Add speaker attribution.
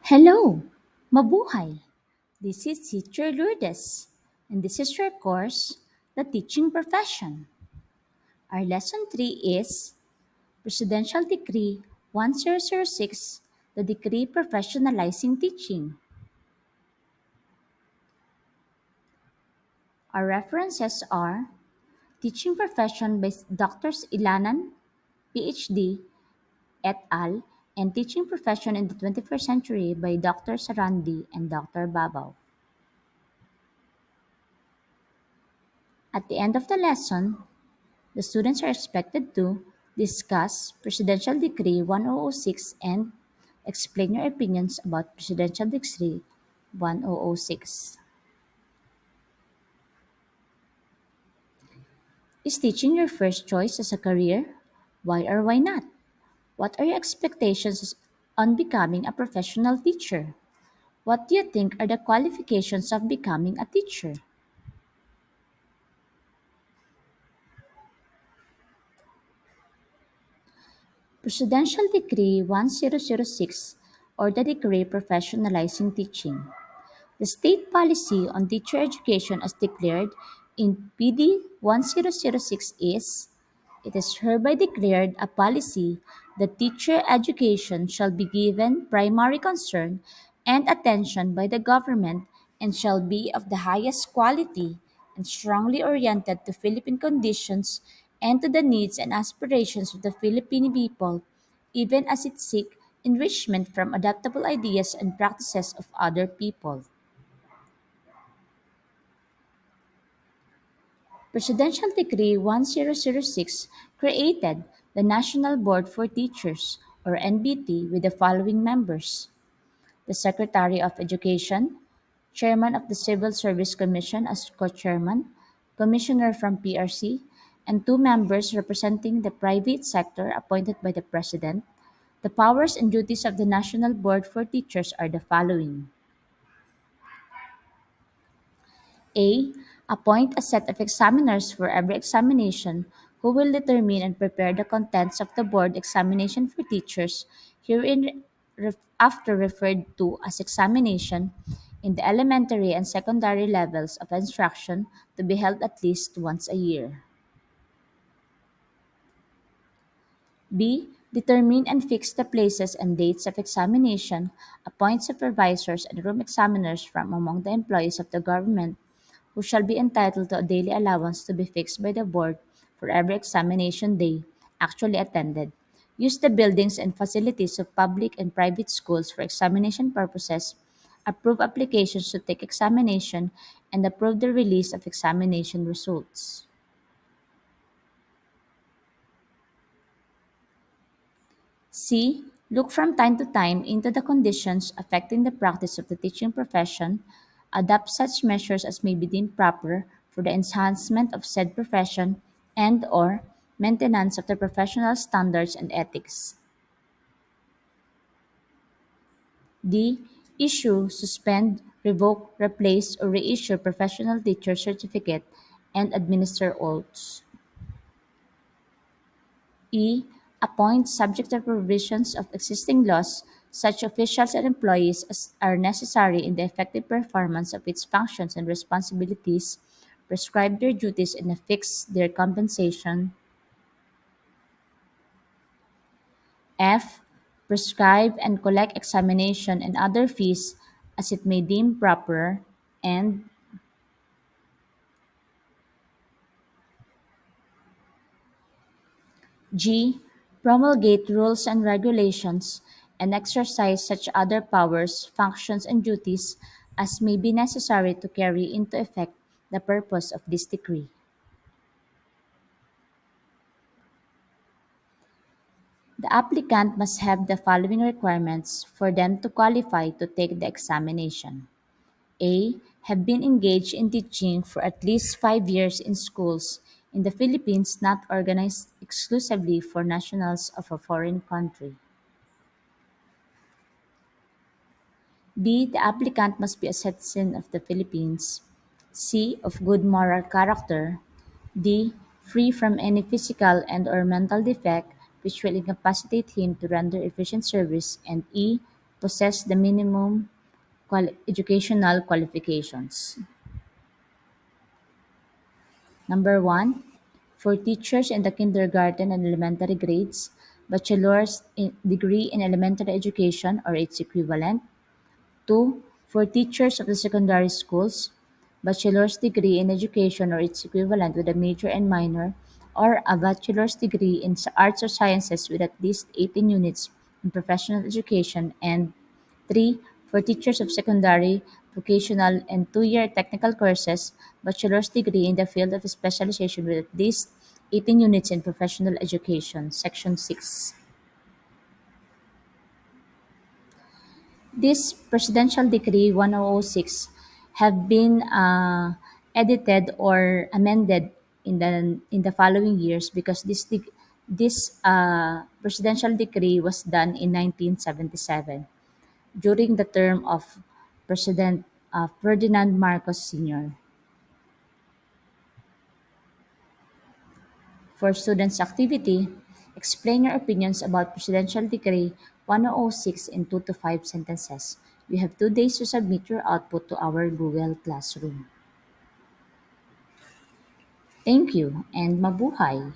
Speaker 1: Hello! Mabuhay! This is Teacher Lourdes, and this is your course, The Teaching Profession. Our lesson 3 is Presidential Decree 1006, the Decree Professionalizing Teaching. Our references are Teaching Profession by Drs. Ilanan, PhD, et al., and Teaching Profession in the 21st Century by Dr. Sarandi and Dr. Babaw. At the end of the lesson, the students are expected to discuss Presidential Decree 1006 and explain your opinions about Presidential Decree 1006. Is teaching your first choice as a career? Why or why not? What are your expectations on becoming a professional teacher? What do you think are the qualifications of becoming a teacher? Presidential Decree 1006, or the Decree Professionalizing Teaching. The state policy on teacher education as declared in PD 1006 is: it is hereby declared a policy that teacher education shall be given primary concern and attention by the government and shall be of the highest quality and strongly oriented to Philippine conditions and to the needs and aspirations of the Filipino people, even as it seek enrichment from adaptable ideas and practices of other people. Presidential Decree 1006 created the National Board for Teachers, or NBT, with the following members: the Secretary of Education, Chairman of the Civil Service Commission as co-chairman, Commissioner from PRC, and two members representing the private sector appointed by the President. The powers and duties of the National Board for Teachers are the following: A. Appoint a set of examiners for every examination who will determine and prepare the contents of the board examination for teachers, herein after referred to as examination, in the elementary and secondary levels of instruction to be held at least once a year. B. Determine and fix the places and dates of examination, appoint supervisors and room examiners from among the employees of the government who shall be entitled to a daily allowance to be fixed by the board for every examination day actually attended. Use the buildings and facilities of public and private schools for examination purposes. Approve applications to take examination and approve the release of examination results. C. Look from time to time into the conditions affecting the practice of the teaching profession. Adopt such measures as may be deemed proper for the enhancement of said profession and/or maintenance of the professional standards and ethics. D. Issue, suspend, revoke, replace, or reissue professional teacher certificate and administer oaths. E. Appoint, subject to provisions of existing laws, such officials and employees as are necessary in the effective performance of its functions and responsibilities, prescribe their duties and affix their compensation. F. Prescribe and collect examination and other fees as it may deem proper. And G. Promulgate rules and regulations and exercise such other powers, functions, and duties as may be necessary to carry into effect the purpose of this decree. The applicant must have the following requirements for them to qualify to take the examination: A. Have been engaged in teaching for at least 5 years in schools in the Philippines not organized exclusively for nationals of a foreign country. B. The applicant must be a citizen of the Philippines. C. Of good moral character. D. Free from any physical and/or mental defect which will incapacitate him to render efficient service. And E. possess the minimum educational qualifications. Number 1, for teachers in the kindergarten and elementary grades, degree in elementary education or its equivalent. 2, for teachers of the secondary schools, bachelor's degree in education or its equivalent with a major and minor, or a bachelor's degree in arts or sciences with at least 18 units in professional education. And 3, for teachers of secondary, vocational, and 2-year technical courses, bachelor's degree in the field of specialization with at least 18 units in professional education. Section 6. This Presidential Decree 1006 have been edited or amended in the following years because this presidential decree was done in 1977 during the term of President Ferdinand Marcos Sr. For students' activity, explain your opinions about Presidential Decree 1006 in 2 to 5 sentences. You have 2 days to submit your output to our Google Classroom. Thank you and mabuhay!